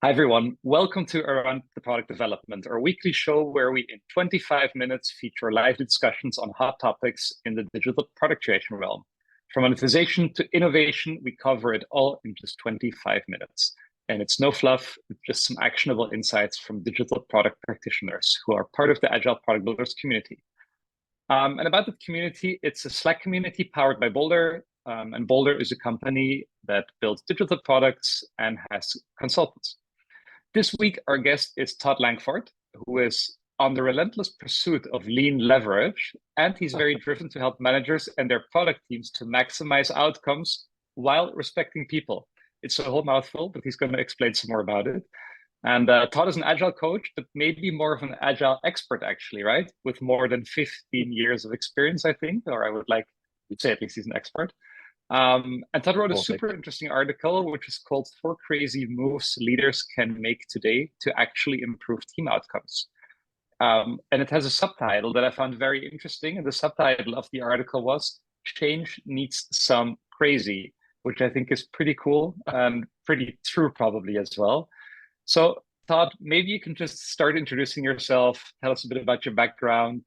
Hi, everyone. Welcome to Around the Product Development, our weekly show where we, in 25 minutes, feature live discussions on hot topics in the digital product creation realm. From monetization to innovation, we cover it all in just 25 minutes. And it's no fluff, it's just some actionable insights from digital product practitioners who are part of the Agile Product Builders community. And about the community, it's a Slack community powered by Boldare. And Boldare is a company that builds digital products and has consultants. This week, our guest is Todd Lankford, who is on the relentless pursuit of lean leverage, and he's very driven to help managers and their product teams to maximize outcomes while respecting people. It's a whole mouthful, but he's going to explain some more about it. And Todd is an agile coach, but maybe more of an agile expert, actually, right? With more than 15 years of experience, I think, or I would like to say at least he's an expert. And Todd wrote a super interesting article, which is called Four Crazy Moves Leaders Can Make Today to Actually Improve Team Outcomes. And it has a subtitle that I found very interesting. And the subtitle of the article was Change Needs Some Crazy, which I think is pretty cool and pretty true probably as well. So Todd, maybe you can just start introducing yourself, tell us a bit about your background.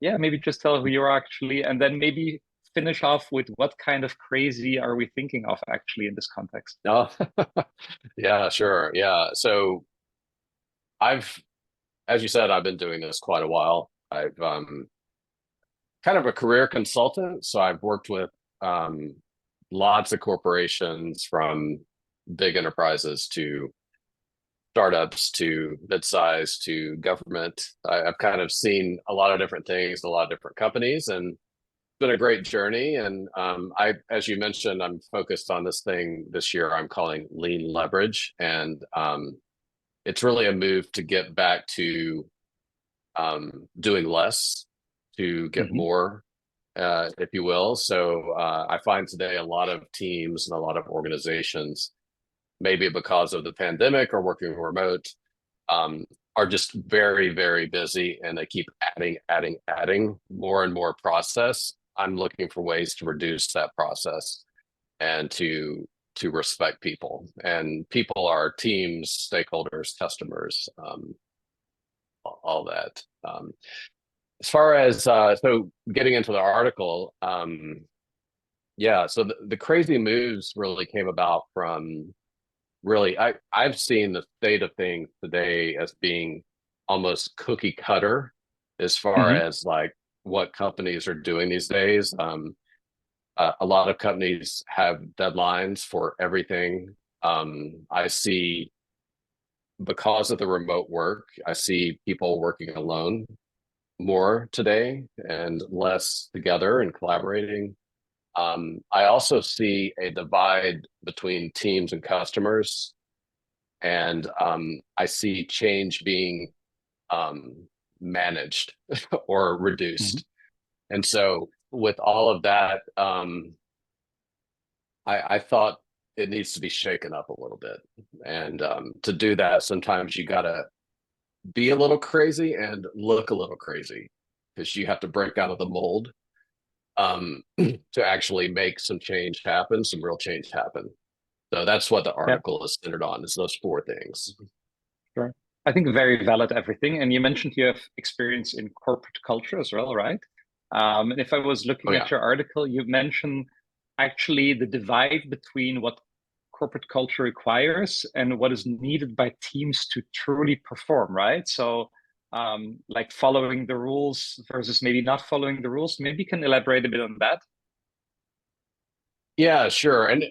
Maybe just tell who you are actually, and then maybe finish off with what kind of crazy are we thinking of actually in this context? Oh, yeah, sure. Yeah. So as you said, I've been doing this quite a while. I've kind of a career consultant. So I've worked with lots of corporations from big enterprises to startups to mid-size to government. I've kind of seen a lot of different things, a lot of different companies, and been a great journey. And as you mentioned, I'm focused on this thing this year I'm calling lean leverage. And it's really a move to get back to doing less to get more, if you will. So I find today a lot of teams and a lot of organizations, maybe because of the pandemic or working remote, are just very, very busy, and they keep adding more and more process. I'm looking for ways to reduce that process and to respect people. And people are teams, stakeholders, customers, all that. As far as so getting into the article, so the crazy moves really came about from I've seen the state of things today as being almost cookie cutter as far as like what companies are doing these days. A lot of companies have deadlines for everything. I see, because of the remote work, I see people working alone more today and less together and collaborating. I also see a divide between teams and customers, and I see change being managed or reduced. And so with all of that, I thought it needs to be shaken up a little bit. And to do that, sometimes you got to be a little crazy and look a little crazy, because you have to break out of the mold to actually make some change happen, some real change happen. So that's what the article is centered on, is those four things. Sure. I think very valid everything. And you mentioned you have experience in corporate culture as well, right? And if I was looking at your article, you mentioned actually the divide between what corporate culture requires and what is needed by teams to truly perform, right? So like following the rules versus maybe not following the rules. Maybe you can elaborate a bit on that. Yeah, sure. And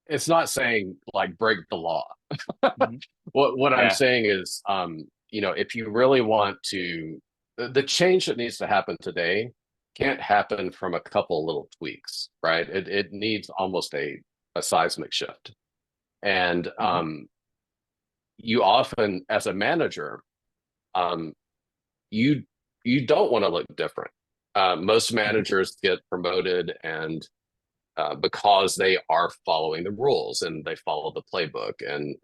it's not saying like break the law. What I'm saying is, if you really want to, the change that needs to happen today can't happen from a couple little tweaks, right? It needs almost a seismic shift. And you often, as a manager, you don't want to look different. Most managers get promoted and because they are following the rules and they follow the playbook and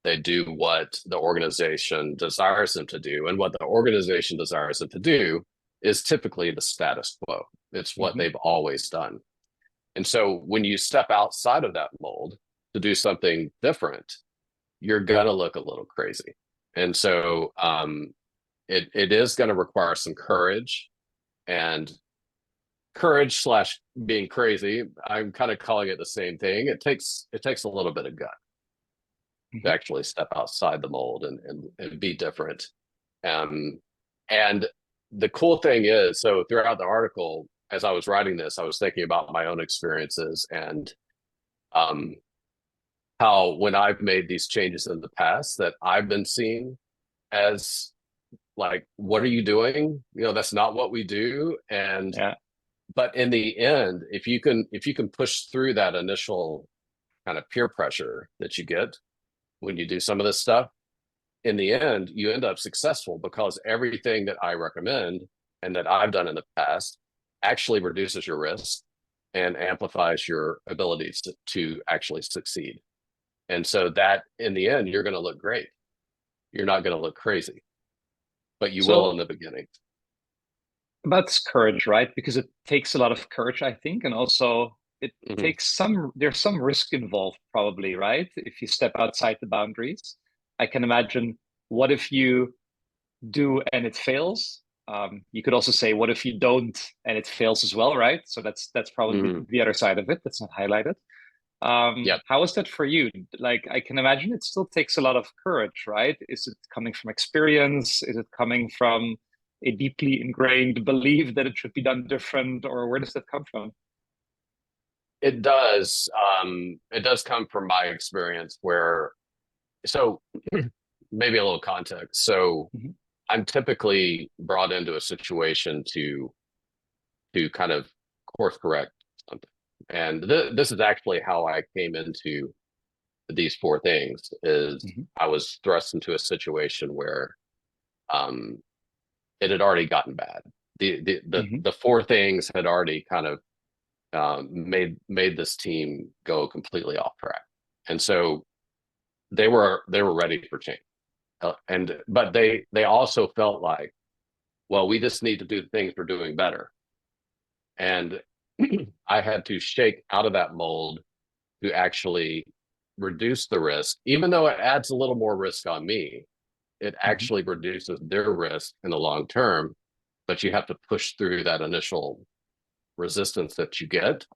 they do what the organization desires them to do. And what the organization desires them to do is typically the status quo. It's what they've always done. And so when you step outside of that mold to do something different, you're gonna look a little crazy. And so it is going to require some courage, and courage slash being crazy, I'm kind of calling it the same thing. It takes a little bit of gut to actually step outside the mold and be different. And the cool thing is, so throughout the article, as I was writing this, I was thinking about my own experiences and how when I've made these changes in the past that I've been seen as like, what are you doing? That's not what we do. And Yeah. but in the end, if you can push through that initial kind of peer pressure that you get when you do some of this stuff, in the end, you end up successful because everything that I recommend and that I've done in the past actually reduces your risk and amplifies your abilities to actually succeed. And so that in the end, you're going to look great. You're not going to look crazy, but you will in the beginning. That's courage, right? Because it takes a lot of courage, I think, and also it takes there's some risk involved, probably, right? If you step outside the boundaries, I can imagine, what if you do and it fails? You could also say, what if you don't and it fails as well, right? So that's probably the other side of it that's not highlighted. Yep. How is that for you? Like, I can imagine it still takes a lot of courage, right? Is it coming from experience? Is it coming from a deeply ingrained belief that it should be done different, or where does that come from? It does. It does come from my experience so maybe a little context. So I'm typically brought into a situation to kind of course correct something. And this is actually how I came into these four things is I was thrust into a situation where it had already gotten bad. The four things had already kind of made this team go completely off track. And so they were ready for change. But they also felt like, well, we just need to do the things we're doing better. And I had to shake out of that mold to actually reduce the risk, even though it adds a little more risk on me. It actually reduces their risk in the long term, but you have to push through that initial resistance that you get.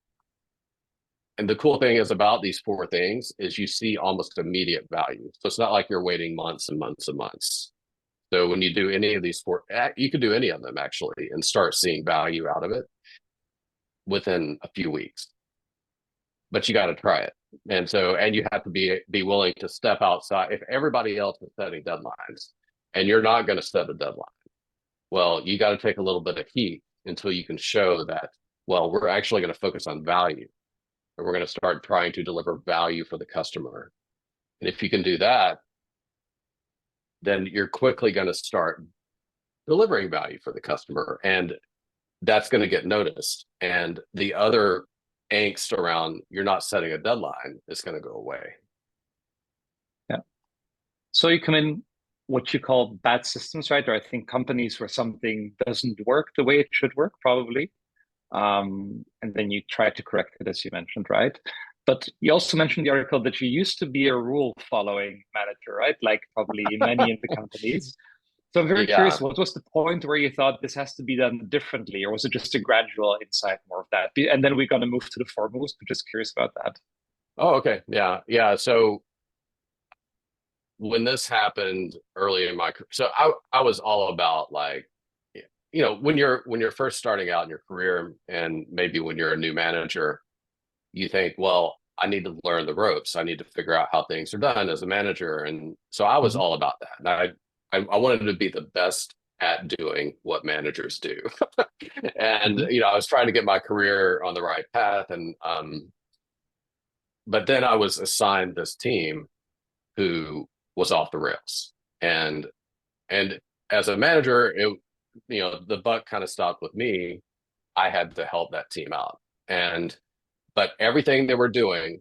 And the cool thing is about these four things is you see almost immediate value. So it's not like you're waiting months and months and months. So when you do any of these four, you could do any of them actually and start seeing value out of it within a few weeks. But you got to try it. And you have to be willing to step outside. If everybody else is setting deadlines and you're not going to set a deadline, well, you got to take a little bit of heat until you can show that, well, we're actually going to focus on value. And we're going to start trying to deliver value for the customer. And if you can do that, then you're quickly going to start delivering value for the customer. And that's going to get noticed. And the other angst around you're not setting a deadline is going to go away. Yeah. So you come in what you call bad systems, right? Or I think companies where something doesn't work the way it should work, probably. And then you try to correct it, as you mentioned, right? But you also mentioned in the article that you used to be a rule following manager, right? Like probably many in the companies. So I'm very curious, what was the point where you thought this has to be done differently, or was it just a gradual insight, more of that? And then we're going to move to the four moves, but just curious about that. Oh, okay. Yeah. So when this happened early in my career, so I was all about like, when you're first starting out in your career and maybe when you're a new manager, you think, well, I need to learn the ropes. I need to figure out how things are done as a manager. And so I was all about that. And I wanted to be the best at doing what managers do. And, I was trying to get my career on the right path. And, but then I was assigned this team who was off the rails. And as a manager, the buck kind of stopped with me. I had to help that team out. But everything they were doing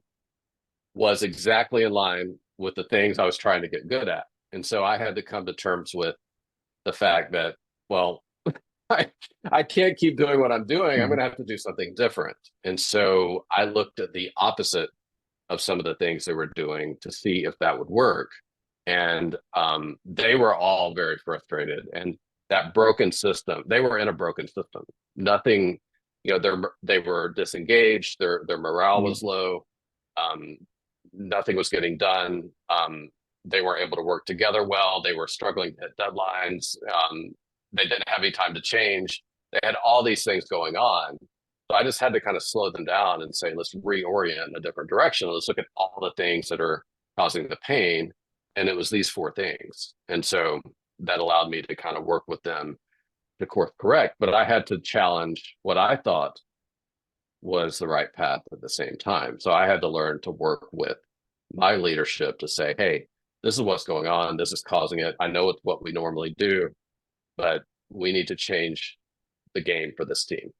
was exactly in line with the things I was trying to get good at. And so I had to come to terms with the fact that, well, I can't keep doing what I'm doing. I'm going to have to do something different. And so I looked at the opposite of some of the things they were doing to see if that would work. And they were all very frustrated. And that broken system, they were in a broken system. Nothing, they were disengaged. Their morale was low. Nothing was getting done. They weren't able to work together well. They were struggling to hit deadlines. They didn't have any time to change. They had all these things going on. So I just had to kind of slow them down and say, let's reorient in a different direction. Let's look at all the things that are causing the pain. And it was these 4 things. And so that allowed me to kind of work with them to course correct. But I had to challenge what I thought was the right path at the same time. So I had to learn to work with my leadership to say, hey, this is what's going on. This is causing it. I know it's what we normally do, but we need to change the game for this team.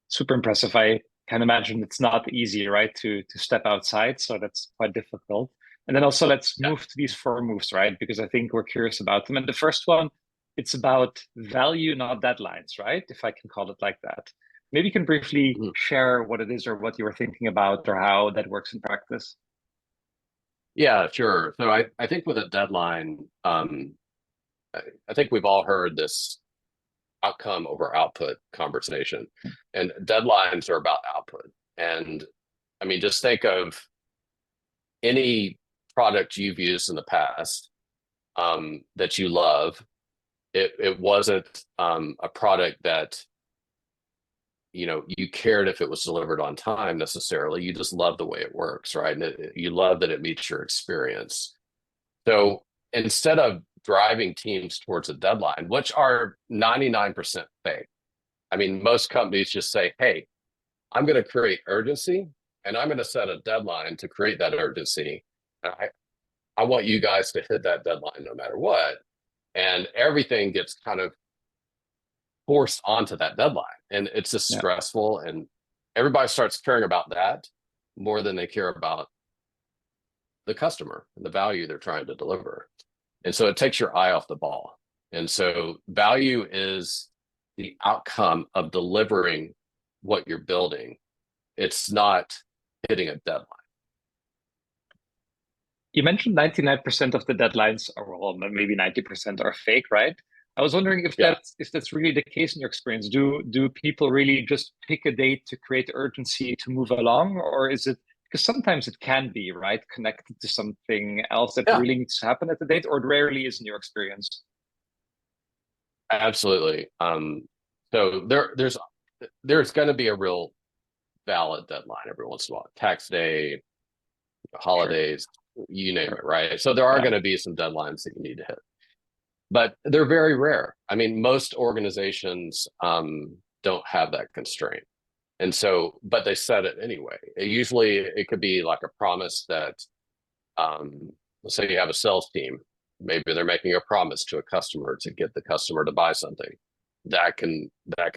Super impressive. I can imagine it's not easy, right, to step outside. So that's quite difficult. And then also let's move to these 4 moves, right? Because I think we're curious about them. And the first one, it's about value, not deadlines, right? If I can call it like that. Maybe you can briefly share what it is or what you were thinking about or how that works in practice. Yeah, sure. So I think with a deadline, I think we've all heard this outcome over output conversation, and deadlines are about output. And I mean, just think of any product you've used in the past that you love. It wasn't a product that you cared if it was delivered on time necessarily. You just love the way it works, right? And you love that it meets your experience. So instead of driving teams towards a deadline, which are 99% fake, I mean, most companies just say, hey, I'm going to create urgency and I'm going to set a deadline to create that urgency. I want you guys to hit that deadline no matter what. And everything gets kind of forced onto that deadline. And it's just stressful. And everybody starts caring about that more than they care about the customer and the value they're trying to deliver. And so it takes your eye off the ball. And so value is the outcome of delivering what you're building. It's not hitting a deadline. You mentioned 99% of the deadlines are, well, maybe 90% are fake, right? I was wondering if that's really the case in your experience. Do people really just pick a date to create urgency to move along, or is it because sometimes it can be, right, connected to something else that really needs to happen at the date, or it rarely is in your experience? Absolutely. So there's going to be a real valid deadline every once in a while. Tax day, holidays, you name it, right? So there are going to be some deadlines that you need to hit, but they're very rare. I mean, most organizations don't have that constraint. And so, but they set it anyway. It could be like a promise that, let's say you have a sales team, maybe they're making a promise to a customer to get the customer to buy something. That can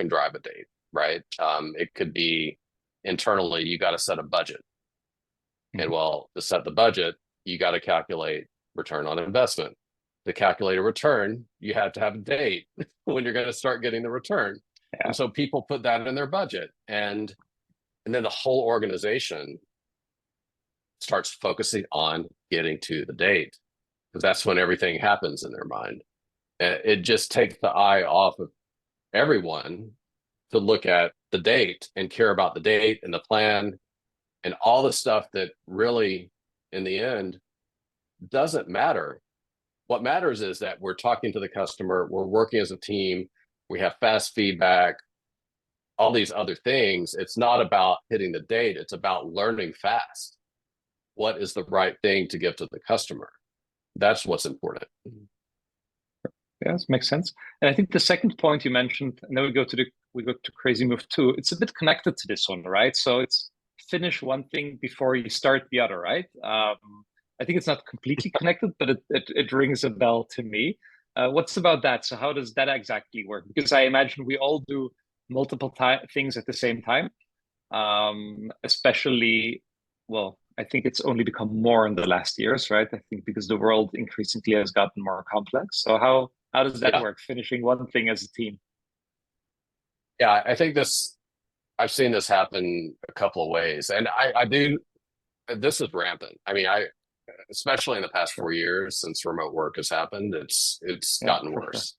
drive a date, right? It could be internally, you got to set a budget. And well, to set the budget, you got to calculate return on investment. To calculate a return, you have to have a date when you're going to start getting the return. And so people put that in their budget, and then the whole organization starts focusing on getting to the date, because that's when everything happens in their mind. And it just takes the eye off of everyone to look at the date and care about the date and the plan and all the stuff that really, in the end, doesn't matter. What matters is that we're talking to the customer, we're working as a team, we have fast feedback, all these other things. It's not about hitting the date, it's about learning fast. What is the right thing to give to the customer? That's what's important. Yes, makes sense. And I think the second point you mentioned, and then we go to crazy move 2. It's a bit connected to this one, right? So it's finish one thing before you start the other, right? I think it's not completely connected, but it rings a bell to me. What's about that? So how does that exactly work? Because I imagine we all do multiple things at the same time, especially, well, I think it's only become more in the last years, right? I think because the world increasingly has gotten more complex. So how does that work, finishing one thing as a team? Yeah, I think I've seen this happen a couple of ways. And I do this is rampant. I mean, especially in the past 4 years since remote work has happened, it's Yeah, gotten for sure. worse.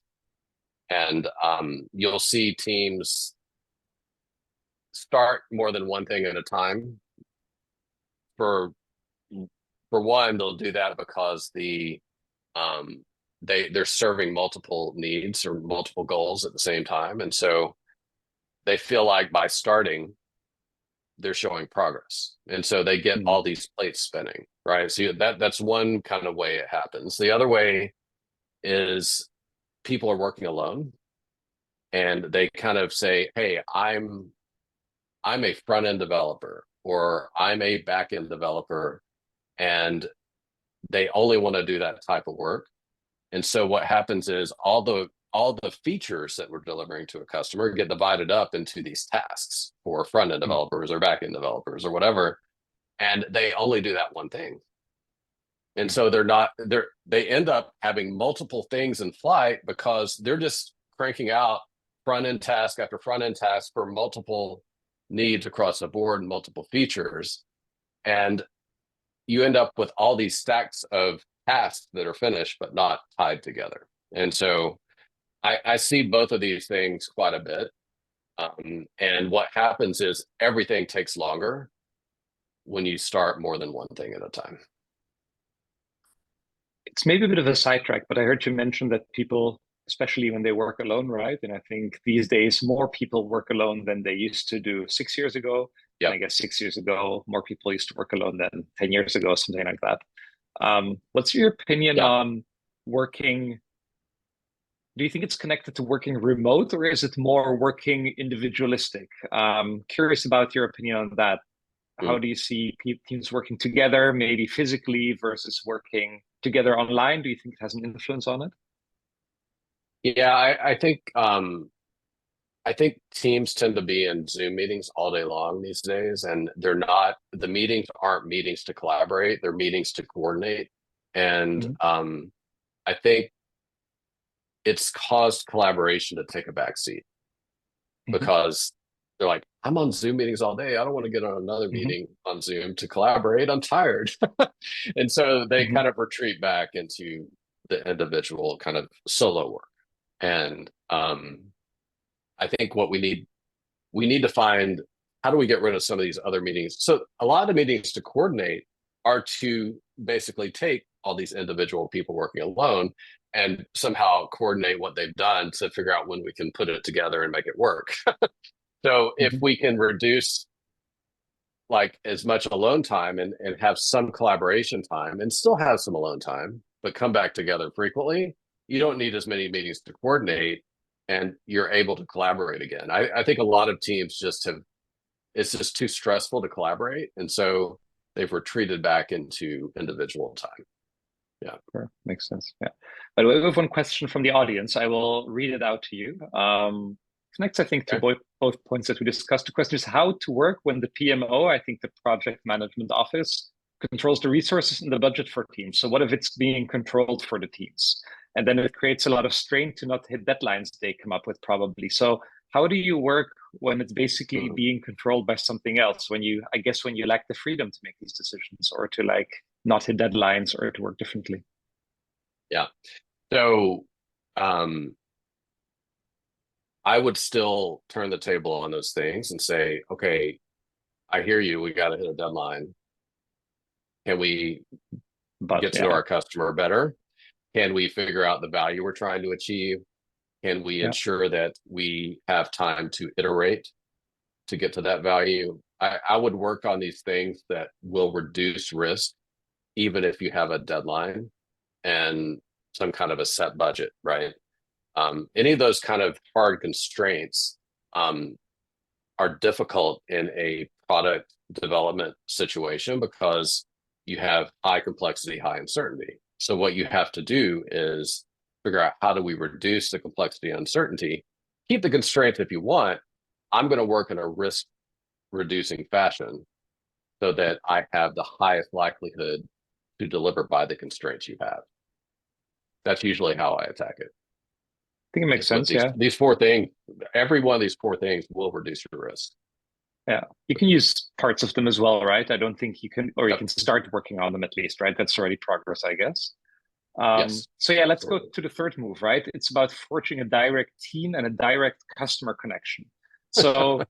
And you'll see teams start more than one thing at a time. For one, they'll do that because um, they're serving multiple needs or multiple goals at the same time, and so they feel like by starting, they're showing progress, and so they get Mm. all these plates spinning, right? So that's one kind of way it happens. The other way is people are working alone, and they kind of say, "Hey, I'm a front end developer, or I'm a back end developer," and they only want to do that type of work. And so what happens is all the features that we're delivering to a customer get divided up into these tasks for front end Mm. developers or back end developers or whatever, and they only do that one thing. And Mm. so they end up having multiple things in flight because they're just cranking out front end task after front end task for multiple needs across the board and multiple features. And you end up with all these stacks of tasks that are finished but not tied together. And so I see both of these things quite a bit. And what happens is everything takes longer when you start more than one thing at a time. It's maybe a bit of a sidetrack, but I heard you mention that people, especially when they work alone, right? And I think these days more people work alone than they used to do 6 years ago. And Yep. I guess 6 years ago, more people used to work alone than 10 years ago, something like that. What's your opinion Yeah. on working? Do you think it's connected to working remote or is it more working individualistic? Curious about your opinion on that. How Mm. do you see teams working together, maybe physically versus working together online? Do you think it has an influence on it? Yeah, I think teams tend to be in Zoom meetings all day long these days, and the meetings aren't meetings to collaborate, they're meetings to coordinate. And Mhm. I think it's caused collaboration to take a back seat Mhm. because they're like, I'm on Zoom meetings all day. I don't want to get on another Mhm. meeting on Zoom to collaborate. I'm tired. And so they Mhm. kind of retreat back into the individual kind of solo work. And I think what we need to find, how do we get rid of some of these other meetings? So a lot of the meetings to coordinate are to basically take all these individual people working alone and somehow coordinate what they've done to figure out when we can put it together and make it work. So if Mhm. we can reduce like as much alone time and have some collaboration time and still have some alone time, but come back together frequently, you don't need as many meetings to coordinate and you're able to collaborate again. I think a lot of teams just have, it's just too stressful to collaborate. And so they've retreated back into individual time. Yeah. Sure. Makes sense. Yeah. By the way, we have one question from the audience. I will read it out to you. Connects, I think, to Okay. both points that we discussed. The question is how to work when the PMO, I think the project management office, controls the resources and the budget for teams. So what if it's being controlled for the teams? And then it creates a lot of strain to not hit deadlines they come up with probably. So how do you work when it's basically Mhm. being controlled by something else? When you, I guess, when you lack the freedom to make these decisions or to like not hit deadlines or to work differently. Yeah. So um, I would still turn the table on those things and say, okay, I hear you. We got to hit a deadline. Can we But get to know yeah, our customer better? Can we figure out the value we're trying to achieve? Can we yeah, ensure that we have time to iterate to get to that value? I would work on these things that will reduce risk, even if you have a deadline and some kind of a set budget, right? Any of those kind of hard constraints um, are difficult in a product development situation because you have high complexity, high uncertainty. So what you have to do is figure out how do we reduce the complexity and uncertainty, keep the constraints if you want. I'm going to work in a risk reducing fashion so that I have the highest likelihood to deliver by the constraints you have. That's usually how I attack it. I think it makes Is with sense. Yeah, these four things, every one of these four things will reduce your risk. Yeah, you can use parts of them as well, right? I don't think you can, or you Yep. can start working on them at least, right? That's already progress, I guess. Yes. So yeah, let's go Absolutely. to the third move, right? It's about forging a direct team and a direct customer connection. So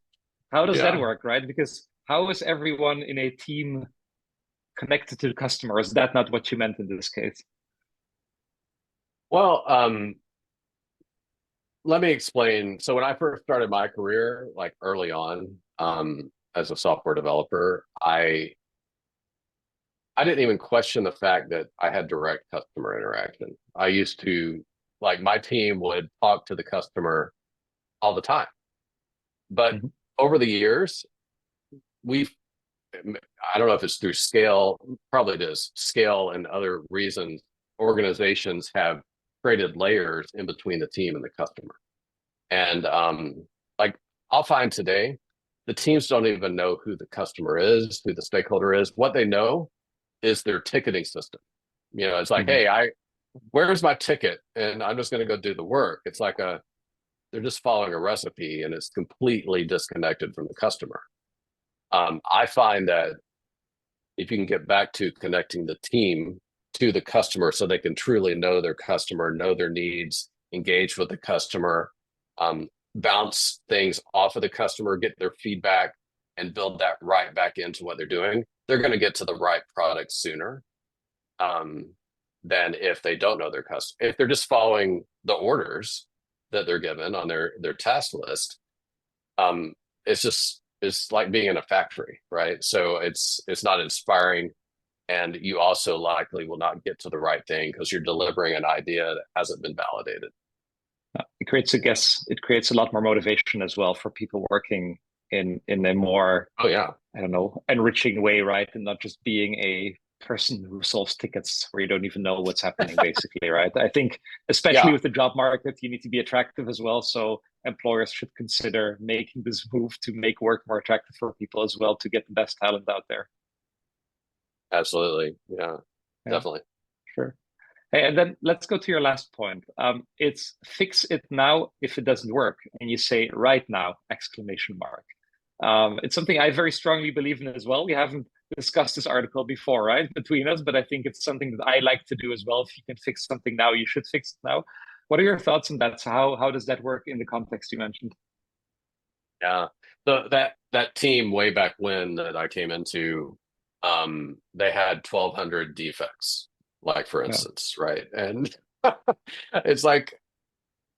how does that Yeah. work, right? Because how is everyone in a team connected to the customer? Is that not what you meant in this case? Well, let me explain. So when I first started my career, like early on, as a software developer, I didn't even question the fact that I had direct customer interaction. I used to, like, my team would talk to the customer all the time. But Mhm. over the years, we've, I don't know if it's through scale, probably it is scale and other reasons, organizations have created layers in between the team and the customer. And like I'll find today, the teams don't even know who the customer is, who the stakeholder is. What they know is their ticketing system. It's like, Mhm. hey, where's my ticket? And I'm just going to go do the work. It's like they're just following a recipe and it's completely disconnected from the customer. I find that if you can get back to connecting the team to the customer so they can truly know their customer, know their needs, engage with the customer, bounce things off of the customer, get their feedback, and build that right back into what they're doing, they're going to get to the right product sooner, um, than if they don't know their customer. If they're just following the orders that they're given on their task list, um, it's like being in a factory, right? So it's not inspiring, and you also likely will not get to the right thing because you're delivering an idea that hasn't been validated. It creates a lot more motivation as well for people working in a more, Oh yeah, I don't know, enriching way, right? And not just being a person who solves tickets where you don't even know what's happening, basically, right? I think, especially yeah, with the job market, you need to be attractive as well. So employers should consider making this move to make work more attractive for people as well to get the best talent out there. absolutely, yeah, Yeah, definitely. sure. Hey, and then let's go to your last point. It's fix it now if it doesn't work, and you say right now, exclamation mark. It's something I very strongly believe in as well. We haven't discussed this article before, right, between us, but I think it's something that I like to do as well. If you can fix something now, you should fix it now. What are your thoughts on that? So how does that work in the context you mentioned? Yeah. That team way back when that I came into, they had 1,200 defects, like for Yeah, instance, right? And it's like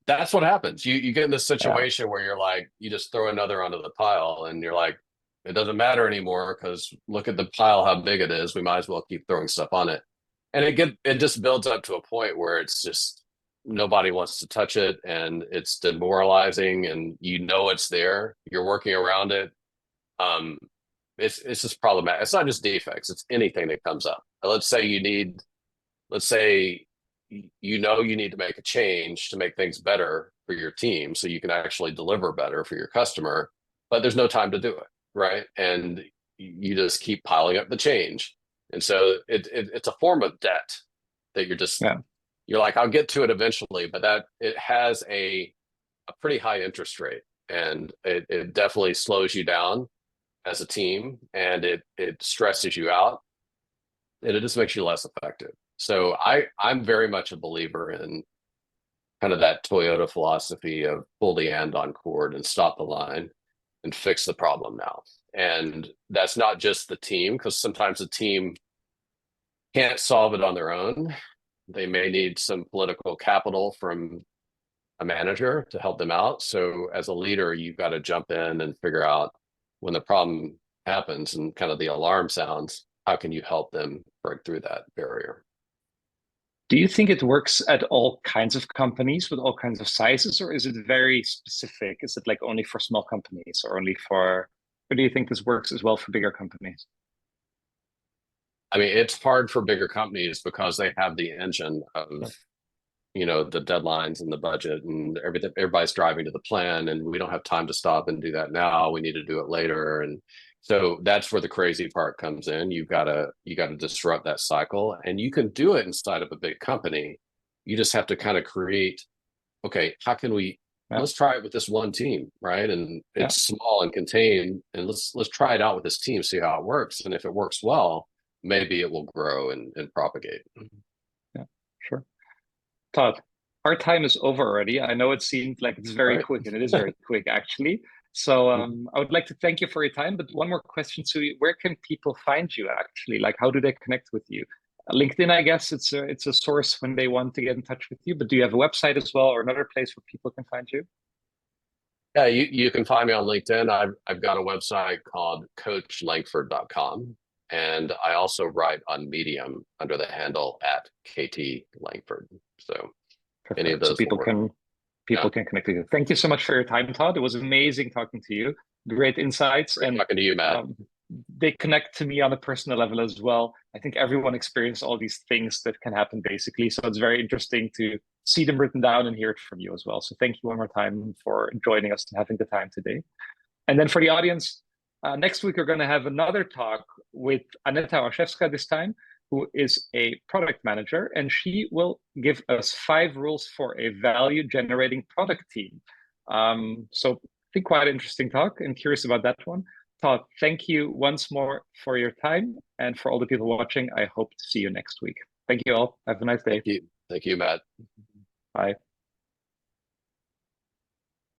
that's what happens. You get in this yeah, situation where you're like, you just throw another onto the pile, and you're like, it doesn't matter anymore because look at the pile, how big it is. We might as well keep throwing stuff on it, and it just builds up to a point where it's just nobody wants to touch it, and it's demoralizing, and it's there. You're working around it. Um, it's just problematic. It's not just defects; it's anything that comes up. Let's say you need to make a change to make things better for your team so you can actually deliver better for your customer, but there's no time to do it, right? And you just keep piling up the change. And so it's a form of debt that yeah. you're like, I'll get to it eventually, but that it has a pretty high interest rate, and it definitely slows you down as a team, and it stresses you out, and it just makes you less effective. So I'm very much a believer in kind of that Toyota philosophy of pull the end on cord and stop the line and fix the problem now. And that's not just the team, because sometimes the team can't solve it on their own. They may need some political capital from a manager to help them out. So as a leader, you've got to jump in and figure out when the problem happens and kind of the alarm sounds, how can you help them break through that barrier? Do you think it works at all kinds of companies with all kinds of sizes, or is it very specific? Is it like only for small companies or only for, or do you think this works as well for bigger companies? I mean, it's hard for bigger companies because they have the engine of, Yeah. the deadlines and the budget and everything. Everybody's driving to the plan, and we don't have time to stop and do that now. We need to do it later. And so that's where the crazy part comes in. You got to disrupt that cycle, and you can do it inside of a big company. You just have to kind of create, okay, how can we let's try it with this one team, right? And Yeah. it's small and contained, and let's try it out with this team, see how it works. And if it works well, maybe it will grow and propagate. Yeah, sure. Todd, our time is over already. I know it seemed like it's very Right. quick, and it is very quick actually. So I would like to thank you for your time. But one more question to you: where can people find you actually? Like, how do they connect with you? LinkedIn, I guess it's a source when they want to get in touch with you. But do you have a website as well, or another place where people can find you? Yeah, you can find me on LinkedIn. I've got a website called coachlankford.com. And I also write on Medium under the handle at KT Lankford. So any of Perfect. So those will work. people Yeah. can connect with you. Thank you so much for your time, Todd. It was amazing talking to you. Great insights. Great And talking to you, Matt. they connect to me on a personal level as well. I think everyone experiences all these things that can happen basically. So it's very interesting to see them written down and hear it from you as well. So thank you one more time for joining us and having the time today. And then for the audience, next week we're going to have another talk with Aneta Orszewska this time, who is a product manager, and she will give us 5 rules for a value-generating product team. So I think quite an interesting talk, and curious about that one. Todd, thank you once more for your time, and for all the people watching, I hope to see you next week. Thank you all. Have a nice day. Thank you, Matt. Bye.